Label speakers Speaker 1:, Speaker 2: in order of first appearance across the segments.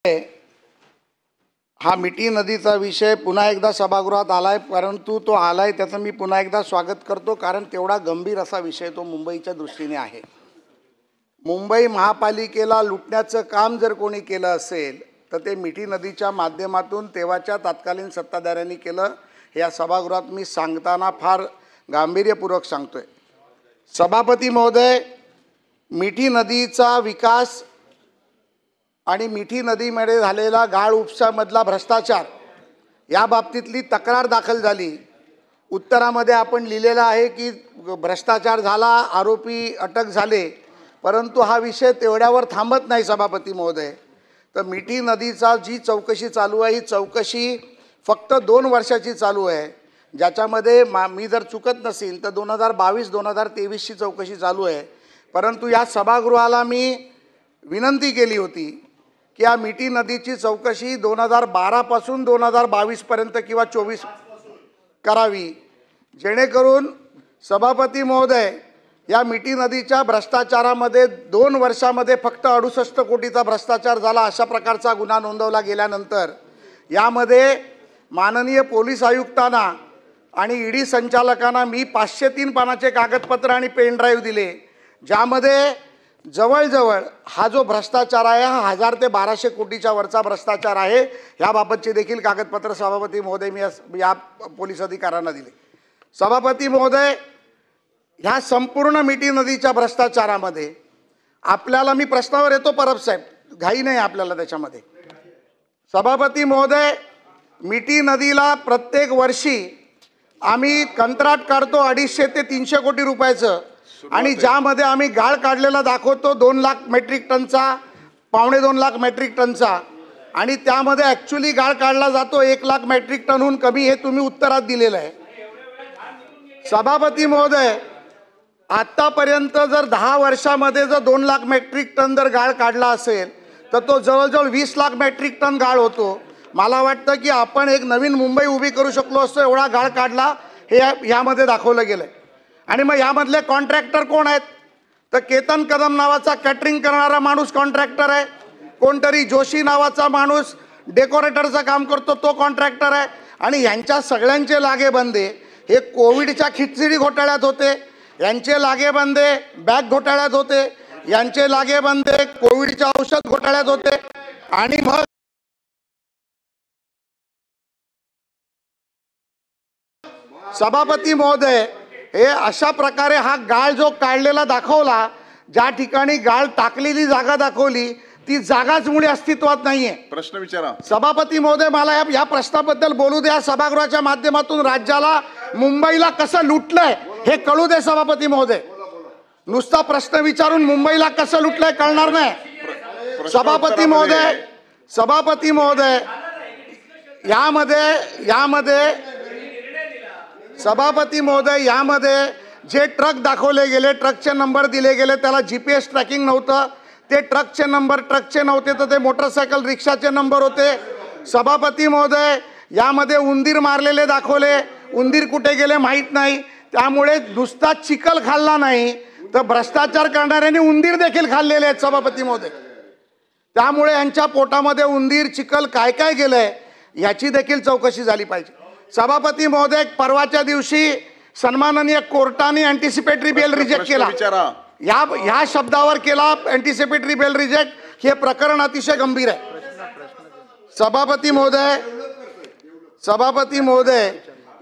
Speaker 1: हा मिठी नदीचा विषय पुन्हा एकदा सभागृहात आलाय, परंतु तो आलाय त्याचं मी पुन्हा एकदा स्वागत करतो, कारण तेवढा गंभीर असा विषय तो मुंबईच्या दृष्टीने आहे। मुंबई महापालिकेला लुटण्याचं काम जर कोणी केलं असेल तर ते मिठी नदीच्या माध्यमातून तेव्हाच्या तत्कालीन सत्ताधाऱ्यांनी केलं। या सभागृहात मी सांगताना फार गांभीर्यपूर्वक सांगतोय। सभापती महोदय, मिठी नदीचा विकास आणि मिठी नदीमध्ये झालेला गाळ उपसामधला भ्रष्टाचार या बाबतीतली तक्रार दाखल झाली। उत्तरामध्ये आपण लिहिलेलं आहे की भ्रष्टाचार झाला, आरोपी अटक झाले, परंतु हा विषय तेवढ्यावर थांबत नाही सभापती महोदय। तर मिठी नदीचा जी चौकशी चालू आहे ही चौकशी फक्त 2 वर्षाची चालू आहे, ज्याच्यामध्ये मी जर चुकत नसेल तर 2022-2023 ची चौकशी चालू आहे। परंतु या सभागृहाला मी विनंती केली होती की या मिठी नदीची चौकशी 2012 पासून 2022 पर्यंत किंवा 24 करावी, जेणेकरून सभापती महोदय या मिठी नदीच्या भ्रष्टाचारामध्ये 2 वर्षामध्ये फक्त 68 कोटीचा भ्रष्टाचार झाला अशा प्रकारचा गुन्हा नोंदवला गेल्यानंतर यामध्ये माननीय पोलीस आयुक्तांना आणि ईडी संचालकांना मी 503 पानाचे कागदपत्र आणि पेन ड्राईव्ह दिले, ज्यामध्ये जवळजवळ हा जो भ्रष्टाचार आहे हा 1000 ते 1200 कोटीच्या वरचा भ्रष्टाचार आहे। याबाबतचे देखील कागदपत्र सभापती महोदय मी या पोलीस अधिकाऱ्यांना दिले। सभापती महोदय, ह्या संपूर्ण मिठी नदीच्या भ्रष्टाचारामध्ये आपल्याला मी प्रश्नावर येतो परब साहेब, घाई नाही आपल्याला त्याच्यामध्ये। सभापती महोदय, मिठी नदीला प्रत्येक वर्षी आम्ही कंत्राट काढतो 250 ते 300 कोटी रुपयाचं, आणि ज्यामध्ये आम्ही गाळ काढलेला दाखवतो 2 लाख मेट्रिक टनचा, 2.25 लाख मेट्रिक टनचा, आणि त्यामध्ये ॲक्च्युली गाळ काढला जातो 1 लाख मेट्रिक टनहून कमी, हे तुम्ही उत्तरात दिलेलं आहे। सभापती महोदय, आतापर्यंत जर 10 वर्षामध्ये जर 2 लाख मेट्रिक टन जर गाळ काढला असेल तर तो जवळजवळ 20 लाख मेट्रिक टन गाळ होतो। मला वाटतं की आपण एक नवीन मुंबई उभी करू शकलो असतो, एवढा गाळ काढला हे यामध्ये दाखवलं गेलं आहे। आणि मग यामधले कॉन्ट्रॅक्टर कोण आहेत तर केतन कदम नावाचा कॅटरिंग करणारा माणूस कॉन्ट्रॅक्टर आहे, कोणतरी जोशी नावाचा माणूस डेकोरेटरचं काम करतो तो कॉन्ट्रॅक्टर आहे, आणि यांच्या सगळ्यांचे लागेबंदे हे कोविडच्या खिचडी घोटाळ्यात होते, यांचे लागेबंदे बॅग घोटाळ्यात होते, यांचे लागेबंदे कोविडच्या औषध घोटाळ्यात होते, आणि मग सभापती महोदय हे अशा प्रकारे हा गाळ जो काढलेला दाखवला, ज्या ठिकाणी गाळ टाकलेली जागा दाखवली ती जागाच मुळे अस्तित्वात नाहीये।
Speaker 2: प्रश्न विचारा
Speaker 1: सभापती महोदय, मला या प्रश्नाबद्दल बोलू द्या। सभागृहाच्या माध्यमातून राज्याला, मुंबईला कसं लुटलंय हे कळू दे सभापती महोदय। नुसता प्रश्न विचारून मुंबईला कसं लुटलंय कळणार नाही। सभापती महोदय, यामध्ये जे ट्रक दाखवले गेले, ट्रकचे नंबर दिले गेले, त्याला GPS ट्रॅकिंग नव्हतं, ते ट्रकचे नंबर ट्रकचे नव्हते तर ते मोटरसायकल रिक्षाचे नंबर होते। सभापती महोदय, यामध्ये उंदीर मारलेले दाखवले, उंदीर कुठे गेले माहीत नाही, त्यामुळे नुसता चिखल खाल्ला नाही तर भ्रष्टाचार करणाऱ्यांनी उंदीर देखील खाल्लेले आहेत सभापती महोदय। त्यामुळे यांच्या पोटामध्ये उंदीर चिखल काय काय गेलंय याची देखील चौकशी झाली पाहिजे। सभापती महोदय, परवाच्या दिवशी सन्माननीय कोर्टाने अँटिसिपेटरी बेल रिजेक्ट केला, ह्या शब्दावर केला अँटिसिपेटरी बेल रिजेक्ट, हे प्रकरण अतिशय गंभीर आहे। सभापती महोदय,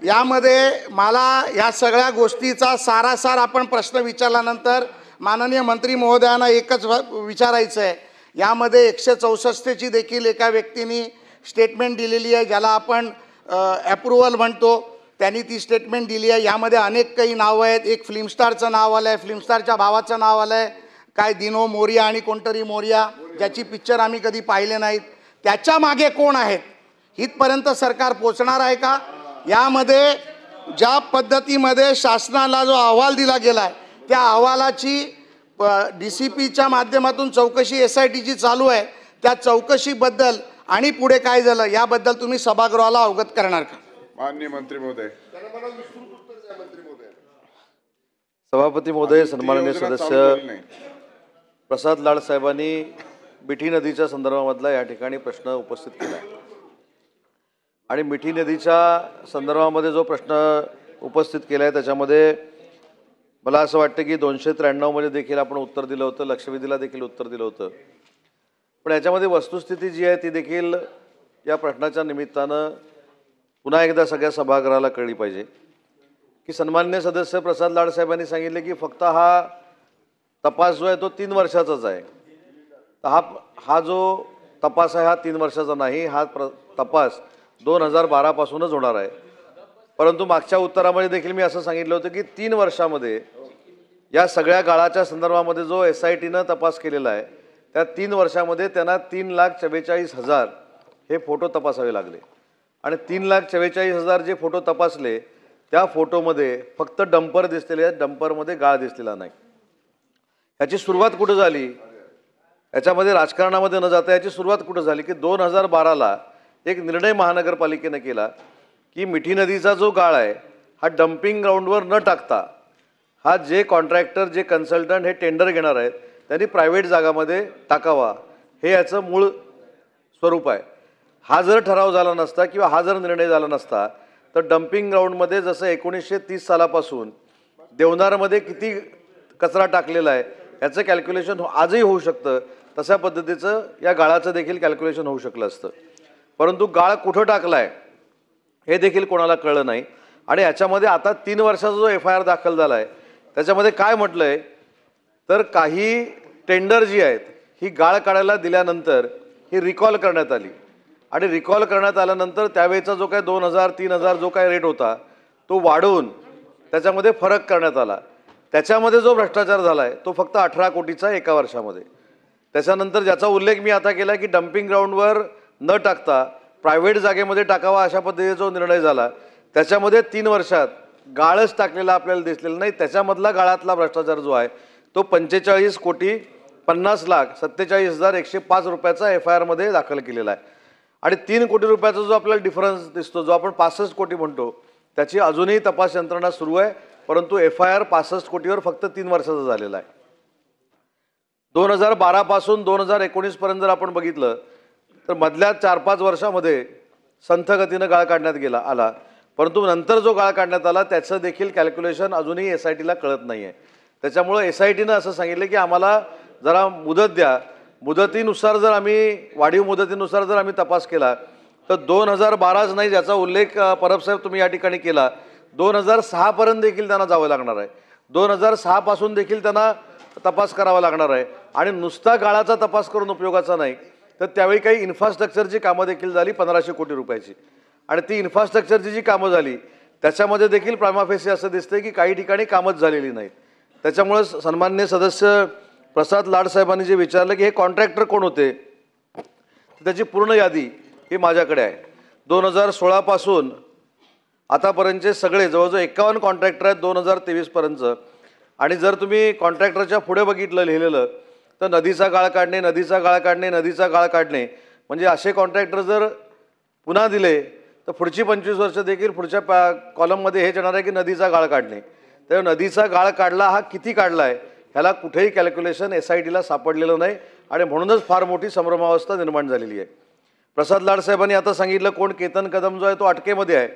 Speaker 1: यामध्ये मला या सगळ्या गोष्टीचा सारासार आपण प्रश्न विचारल्यानंतर माननीय मंत्री महोदयांना एकच विचारायचं आहे। यामध्ये 164 ची देखील एका व्यक्तीने स्टेटमेंट दिलेली आहे, ज्याला आपण अप्रूव्हल म्हणतो, त्यांनी ती स्टेटमेंट दिली आहे। यामध्ये अनेक काही नावं आहेत, एक फिल्मस्टारचं नाव आलं आहे, फिल्मस्टारच्या भावाचं नाव आलं आहे, काय दिनो मोरिया आणि कोणतरी मोरिया, ज्याची पिक्चर आम्ही कधी पाहिले नाहीत, त्याच्या मागे कोण आहेत इथपर्यंत सरकार पोचणार आहे का? यामध्ये ज्या पद्धतीमध्ये शासनाला जो अहवाल दिला गेला आहे त्या अहवालाची DCPच्या माध्यमातून चौकशी SITची चालू आहे, त्या चौकशीबद्दल आणि पुढे काय झालं याबद्दल तुम्ही सभागृहाला अवगत करणार का?
Speaker 2: माननीय मंत्री महोदय।
Speaker 3: सभापती महोदय, सन्माननीय सदस्य प्रसाद लाड साहेबांनी मिठी नदीच्या संदर्भामधला या ठिकाणी प्रश्न उपस्थित केला आहे आणि मिठी नदीच्या संदर्भामध्ये जो प्रश्न उपस्थित केला आहे त्याच्यामध्ये मला असं वाटतं की 293 मध्ये देखील आपण उत्तर दिलं होतं, लक्षवेधीला देखील उत्तर दिलं होतं. पण याच्यामध्ये वस्तुस्थिती जी आहे ती देखील या प्रश्नाच्या निमित्तानं पुन्हा एकदा सगळ्या सभागृहाला कळली पाहिजे की सन्माननीय सदस्य प्रसाद लाड साहेबांनी सांगितले की फक्त हा तपास जो आहे तो 3 वर्षाचाच आहे. तर हा जो तपास आहे हा 3 वर्षाचा नाही, हा तपास 2012 पासूनच होणार आहे. परंतु मागच्या उत्तरामध्ये देखील मी असं सांगितलं होतं की 3 वर्षामध्ये या सगळ्या गाळाच्या संदर्भामध्ये जो SITनं तपास केलेला आहे त्या 3 वर्षामध्ये त्यांना 3,44,000 हे फोटो तपासावे लागले आणि 3,44,000 जे फोटो तपासले त्या फोटोमध्ये फक्त डंपर दिसलेले आहेत, डंपरमध्ये गाळ दिसलेला नाही. याची सुरुवात कुठं झाली, याच्यामध्ये राजकारणामध्ये न जाता याची सुरुवात कुठं झाली की 2012ला एक निर्णय महानगरपालिकेनं केला की मिठी नदीचा जो गाळ आहे हा डम्पिंग ग्राउंडवर न टाकता हा जे कॉन्ट्रॅक्टर जे कन्सल्टंट हे टेंडर घेणार आहेत त्यांनी प्रायव्हेट जागामध्ये टाकावा, हे याचं मूळ स्वरूप आहे. हा जर ठराव झाला नसता किंवा हा जर निर्णय झाला नसता तर डम्पिंग ग्राउंडमध्ये जसं 1930 सालापासून देवनारमध्ये किती कचरा टाकलेला आहे याचं कॅल्क्युलेशन आजही होऊ शकतं, तशा पद्धतीचं या गाळाचं देखील कॅल्क्युलेशन होऊ शकलं असतं. परंतु गाळ कुठं टाकला आहे हे देखील कोणाला कळलं नाही. आणि याच्यामध्ये आता 3 वर्षाचा जो FIR दाखल झाला आहे त्याच्यामध्ये काय म्हटलं आहे तर काही टेंडर जी आहेत ही गाळ काढायला दिल्यानंतर ही रिकॉल करण्यात आली आणि रिकॉल करण्यात आल्यानंतर त्यावेळेचा जो काय 2,000-3,000 जो काय रेट होता तो वाढवून त्याच्यामध्ये फरक करण्यात आला. त्याच्यामध्ये जो भ्रष्टाचार झाला आहे तो फक्त 18 कोटीचा एका वर्षामध्ये. त्याच्यानंतर ज्याचा उल्लेख मी आता केला की डम्पिंग ग्राउंडवर न टाकता प्रायव्हेट जागेमध्ये टाकावा अशा पद्धतीचा जो निर्णय झाला त्याच्यामध्ये 3 वर्षात गाळच टाकलेला आपल्याला दिसलेला नाही. त्याच्यामधला गाळातला भ्रष्टाचार जो आहे तो 45,50,47,105 रुपयाचा FIR मध्ये दाखल केलेला आहे आणि 3 कोटी रुपयाचा जो आपल्याला डिफरन्स दिसतो जो आपण 65 कोटी म्हणतो त्याची अजूनही तपास यंत्रणा सुरू आहे. परंतु FIR 65 कोटीवर फक्त 3 वर्षाचा झालेला आहे. 2012 पासून 2019 पर्यंत जर आपण बघितलं तर मधल्या 4-5 वर्षामध्ये संथ गतीनं गाळ काढण्यात आला. परंतु नंतर जो गाळ काढण्यात आला त्याचं देखील कॅल्क्युलेशन अजूनही SITला कळत नाही आहे. त्याच्यामुळं SITनं असं सांगितलं की आम्हाला जरा मुदत द्या, मुदतीनुसार जर आम्ही वाढीव मुदतीनुसार जर आम्ही तपास केला तर 2012च नाही ज्याचा उल्लेख परब साहेब तुम्ही या ठिकाणी केला 2006 पर्यंत देखील त्यांना जावं लागणार आहे. 2006 पासून देखील त्यांना तपास करावा लागणार आहे आणि नुसता गाळाचा तपास करून उपयोगाचा नाही तर त्यावेळी काही इन्फ्रास्ट्रक्चरची कामं देखील झाली 1500 कोटी रुपयाची आणि ती इन्फ्रास्ट्रक्चरची जी कामं झाली त्याच्यामध्ये देखील प्रायमा फेसी असं दिसतंय की काही ठिकाणी कामच झालेली नाहीत. त्याच्यामुळे सन्माननीय सदस्य प्रसाद लाड साहेबांनी जे विचारलं की हे कॉन्ट्रॅक्टर कोण होते त्याची पूर्ण यादी ही माझ्याकडे आहे. 2016 पासून आतापर्यंतचे सगळे जवळजवळ 51 कॉन्ट्रॅक्टर आहेत 2023 पर्यंत. आणि जर तुम्ही कॉन्ट्रॅक्टरच्या पुढे बघितलं लिहिलेलं तर नदीचा गाळ काढणे, नदीचा गाळ काढणे, नदीचा गाळ काढणे, म्हणजे असे कॉन्ट्रॅक्टर जर पुन्हा दिले तर पुढची 25 वर्ष देखील पुढच्या कॉलममध्ये हेच येणार आहे की नदीचा गाळ काढणे. तर नदीचा गाळ काढला हा किती काढला आहे ह्याला कुठेही कॅल्क्युलेशन SITला सापडलेलं नाही आणि म्हणूनच फार मोठी संभ्रमावस्था निर्माण झालेली आहे. प्रसाद लाड साहेबांनी आता सांगितलं कोण केतन कदम जो आहे तो अटकेमध्ये आहे,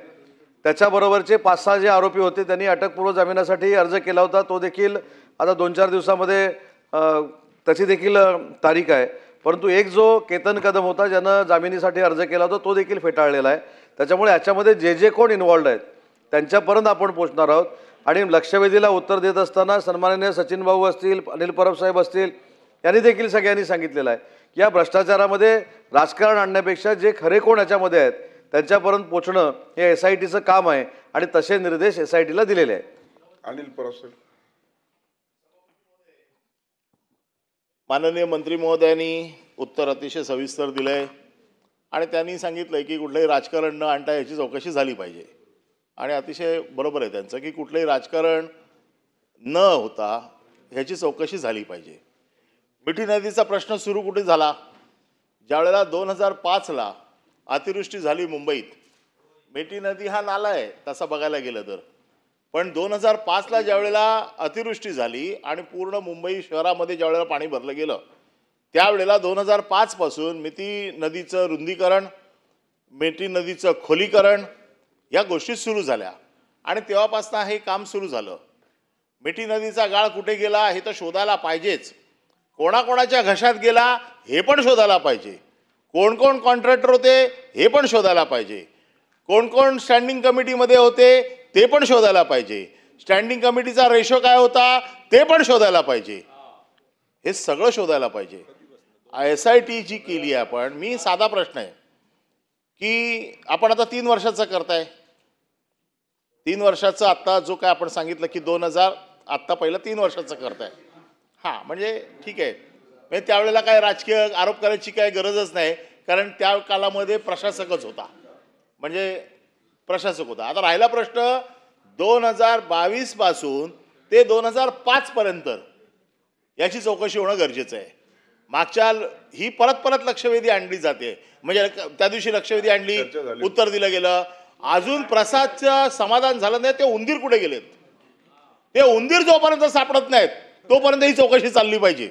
Speaker 3: त्याच्याबरोबरचे 5-6 जे आरोपी होते त्यांनी अटकपूर्व जामिनासाठी अर्ज केला होता, तो देखील आता 2-4 दिवसामध्ये त्याची देखील तारीख आहे. परंतु एक जो केतन कदम होता ज्यानं जामिनीसाठी अर्ज केला होता तो देखील फेटाळलेला आहे. त्याच्यामुळे याच्यामध्ये जे कोण इन्व्हॉल्ड आहेत त्यांच्यापर्यंत आपण पोहोचणार आहोत. आणि लक्षवेधीला उत्तर देत असताना सन्माननीय सचिन भाऊ असतील, अनिल परब साहेब असतील, यांनी देखील सगळ्यांनी सांगितलेलं आहे की या भ्रष्टाचारामध्ये राजकारण आणण्यापेक्षा जे खरे कोण याच्यामध्ये आहेत त्यांच्यापर्यंत पोहोचणं हे SITचं काम आहे आणि तसे निर्देश SITला दिलेले आहेत.
Speaker 2: अनिल परब साहेब.
Speaker 4: माननीय मंत्री महोदयांनी उत्तर अतिशय सविस्तर दिलं आहे आणि त्यांनी सांगितलं की कुठलंही राजकारण न आणता याची चौकशी झाली पाहिजे आणि अतिशय बरोबर आहे त्यांचं की कुठलंही राजकारण न होता ह्याची चौकशी झाली पाहिजे. मिठी नदीचा प्रश्न सुरू कुठे झाला, ज्यावेळेला 2005ला अतिवृष्टी झाली मुंबईत. मिठी नदी हा नाला आहे तसं बघायला गेलं तर, पण 2005ला ज्यावेळेला अतिवृष्टी झाली आणि पूर्ण मुंबई शहरामध्ये ज्यावेळेला पाणी भरलं गेलं त्यावेळेला 2005 पासून मिठी नदीचं रुंदीकरण, मिठी नदीचं खोलीकरण या गोष्टी सुरू झाल्या आणि तेव्हापासून हे काम सुरू झालं. मिठी नदीचा गाळ कुठे गेला हे तर शोधायला पाहिजेच. कोणाकोणाच्या घशात गेला हे पण शोधायला पाहिजे. कोण कोण कॉन्ट्रॅक्टर होते हे पण शोधायला पाहिजे. कोण कोण स्टँडिंग कमिटीमध्ये होते ते पण शोधायला पाहिजे. स्टँडिंग कमिटीचा रेशो काय होता ते पण शोधायला पाहिजे. हे सगळं शोधायला पाहिजे. SIT जी केली आहे आपण, मी साधा प्रश्न आहे की आपण आता 3 वर्षाचं करताय. 3 वर्षाचं आत्ता जो काय आपण सांगितलं की 2000 आत्ता पहिलं 3 वर्षाचं करताय. हां, म्हणजे ठीक आहे. म्हणजे त्यावेळेला काय राजकीय आरोप करायची काय गरजच नाही, कारण त्या कालामध्ये प्रशासकच होता, म्हणजे प्रशासक होता. आता राहिला प्रश्न 2022 पासून ते 2005 पर्यंत याची चौकशी होणं गरजेचं आहे. मागच्या ही परत परत लक्षवेधी आणली जाते, म्हणजे त्या दिवशी लक्षवेधी आणली, उत्तर दिलं गेलं, अजून प्रसादचं समाधान झालं नाही. ते उंदीर कुठे गेलेत? ते उंदीर जोपर्यंत सापडत नाहीत तोपर्यंत ही चौकशी चालली पाहिजे.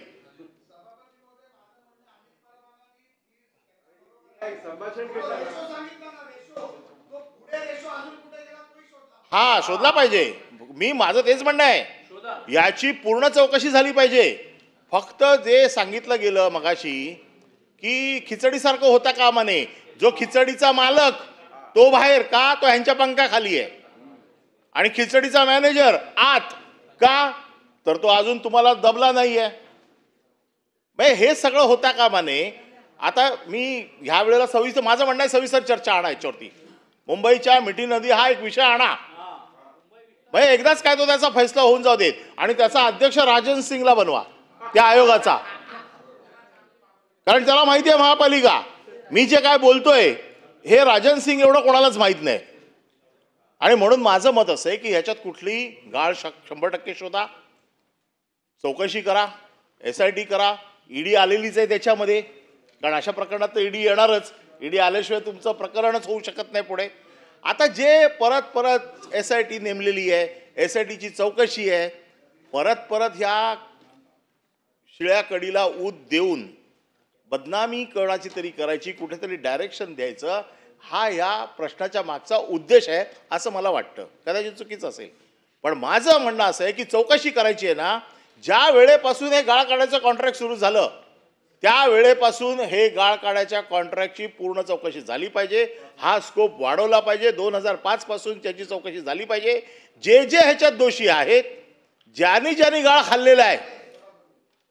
Speaker 4: हा, शोधला पाहिजे. मी माझं तेच म्हणणं आहे, याची पूर्ण चौकशी झाली पाहिजे. फक्त जे सांगितलं गेलं मगाशी की खिचडीसारखं होता कामा नये. जो खिचडीचा मालक तो बाहेर का, तो ह्यांच्या पंखाखाली आहे, आणि खिचडीचा मॅनेजर आत का, तर तो अजून तुम्हाला दबला नाही आहे. म्हणजे हे सगळं होता कामा नये. आता मी ह्या वेळेला सविस्तर, माझं म्हणणं आहे सविस्तर चर्चा आणा याच्यावरती. मुंबईच्या मिठी नदी हा एक विषय आणा. म्हणजे एकदाच काय तो त्याचा फैसला होऊन जाऊ देत, आणि त्याचा अध्यक्ष राजन सिंगला बनवा त्या आयोगाचा, कारण त्याला माहिती आहे महापालिका. मी जे काय बोलतोय हे राजन सिंग एवढं कोणालाच माहित नाही. आणि म्हणून माझं मत असं आहे की ह्याच्यात कुठली गाळ 100% शोधा, चौकशी करा, SIT करा. ED आलेलीच आहे त्याच्यामध्ये, कारण अशा प्रकरणात तर ED येणारच. ED आल्याशिवाय तुमचं प्रकरणच होऊ शकत नाही पुढे. आता जे परत परत SIT नेमलेली आहे, SITची चौकशी आहे, परत परत ह्या शिळ्या कडीला ऊत देऊन बदनामी कोणाची तरी करायची, कुठेतरी डायरेक्शन द्यायचं, हा या प्रश्नाच्या मागचा उद्देश आहे असं मला वाटतं. कदाचित चुकीचं असेल, पण माझं म्हणणं असं आहे की चौकशी करायची आहे ना. ज्या वेळेपासून हे गाळ काढायचं कॉन्ट्रॅक्ट सुरू झालं त्या वेळेपासून हे गाळ काढायच्या कॉन्ट्रॅक्टची पूर्ण चौकशी झाली पाहिजे. हा स्कोप वाढवला पाहिजे. 2005 पासून त्याची चौकशी झाली पाहिजे. जे जे ह्याच्यात दोषी आहेत, ज्यांनी ज्यांनी गाळ खाल्लेला आहे,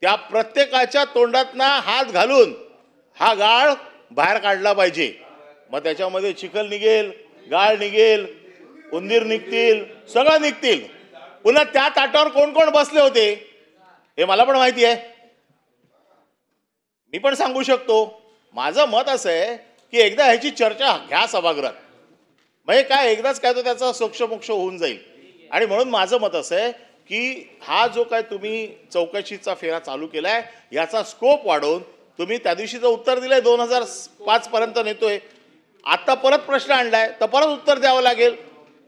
Speaker 4: त्या प्रत्येकाच्या तोंडातना हात घालून हा गाळ बाहेर काढला पाहिजे. मग त्याच्यामध्ये चिखल निघेल, गाळ निघेल, उंदीर निघतील, सगळं निघतील. पुन्हा त्या ताटावर कोण कोण बसले होते हे मला पण माहिती आहे, मी पण सांगू शकतो. माझं मत असं आहे की एकदा ह्याची चर्चा घ्या सभागृहात, म्हणजे काय एकदाच काय तो त्याचा सोक्षमोक्ष होऊन जाईल. आणि म्हणून माझं मत असं आहे की हा जो काय तुम्ही चौकशीचा फेरा चालू केलाय याचा स्कोप वाढवून तुम्ही त्या दिवशीचं उत्तर दिलंय 2005 पर्यंत नेतोय. आता परत प्रश्न आणलाय तर परत उत्तर द्यावं लागेल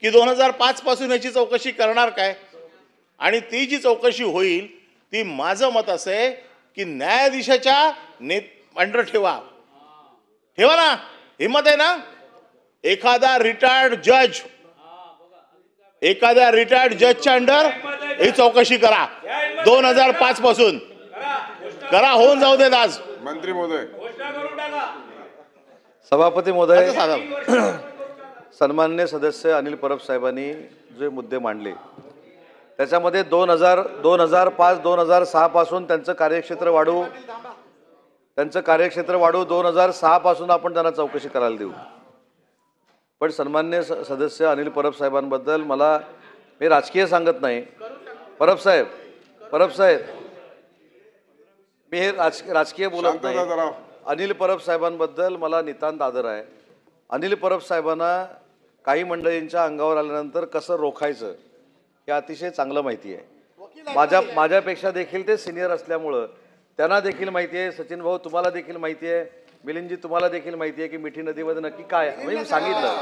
Speaker 4: की 2005 पासून याची चौकशी करणार काय. आणि ती जी चौकशी होईल ती, माझं मत असं आहे की न्यायाधीशाच्या अंडर ठेवा ना. हिम्मत आहे ना. एखाद्या रिटायर्ड जजच्या अंडर ही चौकशी करा. 2005 पासून करा, होऊन जाऊ देत. आज
Speaker 2: मंत्री महोदय,
Speaker 3: सभापती महोदय,
Speaker 4: साधा
Speaker 3: सन्माननीय सदस्य अनिल परब साहेबांनी जे मुद्दे मांडले त्याच्यामध्ये 2005 2006 पासून त्यांचं कार्यक्षेत्र वाढू 2006 पासून आपण त्यांना चौकशी करायला देऊ. पण सन्माननीय सदस्य अनिल परब साहेबांबद्दल मी राजकीय सांगत नाही. परब साहेब मी हे राजकीय बोलत नाही. अनिल परब साहेबांबद्दल मला नितांत आदर आहे. अनिल परब साहेबांना काही मंडळींच्या अंगावर आल्यानंतर कसं रोखायचं हे अतिशय चांगलं माहिती आहे. माझ्यापेक्षा देखील ते सिनियर असल्यामुळं त्यांना देखील माहिती आहे. सचिन भाऊ तुम्हाला देखील माहिती आहे, मिलिंदजी तुम्हाला देखील माहिती आहे की मिठी नदीमध्ये नक्की काय म्हणजे मी सांगितलं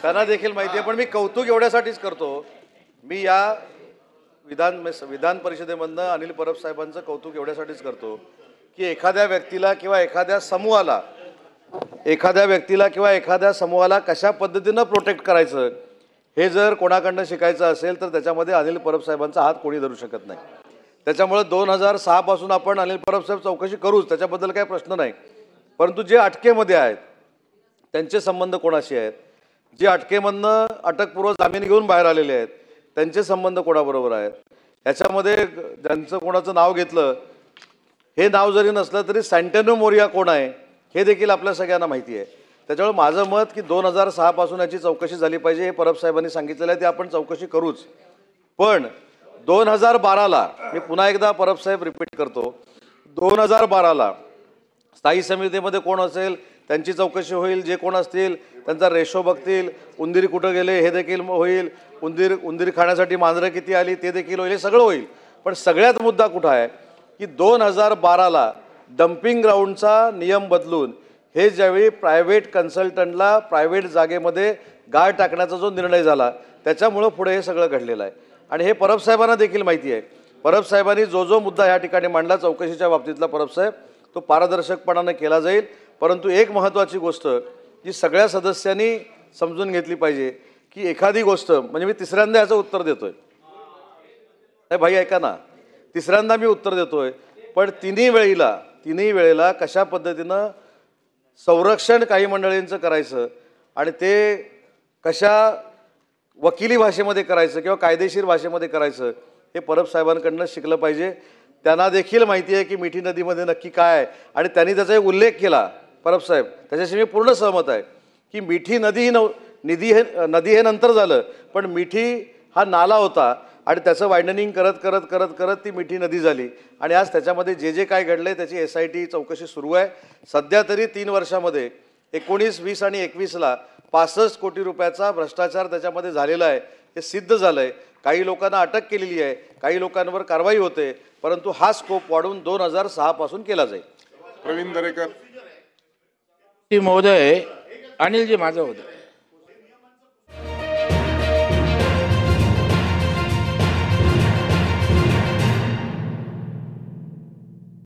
Speaker 3: त्यांना देखील माहिती आहे. पण मी कौतुक एवढ्यासाठीच करतो, मी या विधान परिषदेमधनं अनिल परब साहेबांचं कौतुक एवढ्यासाठीच करतो की एखाद्या व्यक्तीला किंवा एखाद्या समूहाला कशा पद्धतीनं प्रोटेक्ट करायचं हे जर कोणाकडनं शिकायचं असेल तर त्याच्यामध्ये अनिल परब साहेबांचा हात कोणी धरू शकत नाही. त्याच्यामुळे 2006 पासून आपण अनिल परब साहेब चौकशी करूच, त्याच्याबद्दल काही प्रश्न नाही. परंतु जे अटकेमध्ये आहेत त्यांचे संबंध कोणाशी आहेत, जे अटकेमधनं अटकपूर्व जामीन घेऊन बाहेर आलेले आहेत त्यांचे संबंध कोणाबरोबर आहेत, याच्यामध्ये ज्यांचं कोणाचं नाव घेतलं हे नाव जरी नसलं तरी सँटेनो मोरिया कोण आहे हे देखील आपल्या सगळ्यांना माहिती आहे. त्याच्यामुळे माझं मत की 2006 पासून याची चौकशी झाली पाहिजे. हे परब साहेबांनी सांगितलेलं आहे, ते आपण चौकशी करूच. पण 2012ला मी पुन्हा एकदा परब साहेब रिपीट करतो, 2012ला स्थायी समितीमध्ये कोण असेल त्यांची चौकशी होईल, जे कोण असतील त्यांचा रेशो बघतील, उंदीर कुठं गेले हे देखील होईल, उंदीर खाण्यासाठी मांजरं किती आली ते देखील होईल, हे सगळं होईल. पण सगळ्यात मुद्दा कुठं आहे की 2012ला डम्पिंग ग्राउंडचा नियम बदलून हे ज्यावेळी प्रायव्हेट कन्सल्टंटला प्रायव्हेट जागेमध्ये गाळ टाकण्याचा जो निर्णय झाला त्याच्यामुळं पुढे हे सगळं घडलेलं आहे. आणि हे परब साहेबांना देखील माहिती आहे. परब साहेबांनी जो मुद्दा ह्या ठिकाणी मांडला चौकशीच्या बाबतीतला परब साहेब, तो पारदर्शकपणाने केला जाईल. परंतु एक महत्त्वाची गोष्ट जी सगळ्या सदस्यांनी समजून घेतली पाहिजे की एखादी गोष्ट, म्हणजे मी तिसऱ्यांदा याचं उत्तर देतोय, नाही भाई ऐका ना, तिसऱ्यांदा मी उत्तर देतोय, पण तिन्ही वेळेला कशा पद्धतीनं संरक्षण काही मंडळींचं करायचं आणि ते कशा वकिली भाषेमध्ये करायचं किंवा कायदेशीर भाषेमध्ये करायचं हे परब साहेबांकडनं शिकलं पाहिजे. त्यांना देखील माहिती आहे की मिठी नदीमध्ये नक्की काय आहे आणि त्यांनी त्याचा एक उल्लेख केला परब साहेब, त्याच्याशी मी पूर्ण सहमत आहे की मिठी नदी नदी हे नंतर झालं, पण मिठी हा नाला होता आणि त्याचं वायडनिंग करत करत करत करत ती मिठी नदी झाली. आणि आज त्याच्यामध्ये जे काय घडलं त्याची SIT चौकशी सुरू आहे. सध्या तरी 3 वर्षामध्ये 19, 20 आणि 21ला 65 कोटी रुपयाचा भ्रष्टाचार त्याच्यामध्ये झालेला आहे, हे सिद्ध झालं आहे. काही लोकांना अटक केलेली आहे, काही लोकांवर कारवाई होते, परंतु हा स्कोप वाढवून 2006 पासून केला जाईल.
Speaker 2: प्रवीण दरेकर.
Speaker 5: महोदय, अनिलजी माझं होतं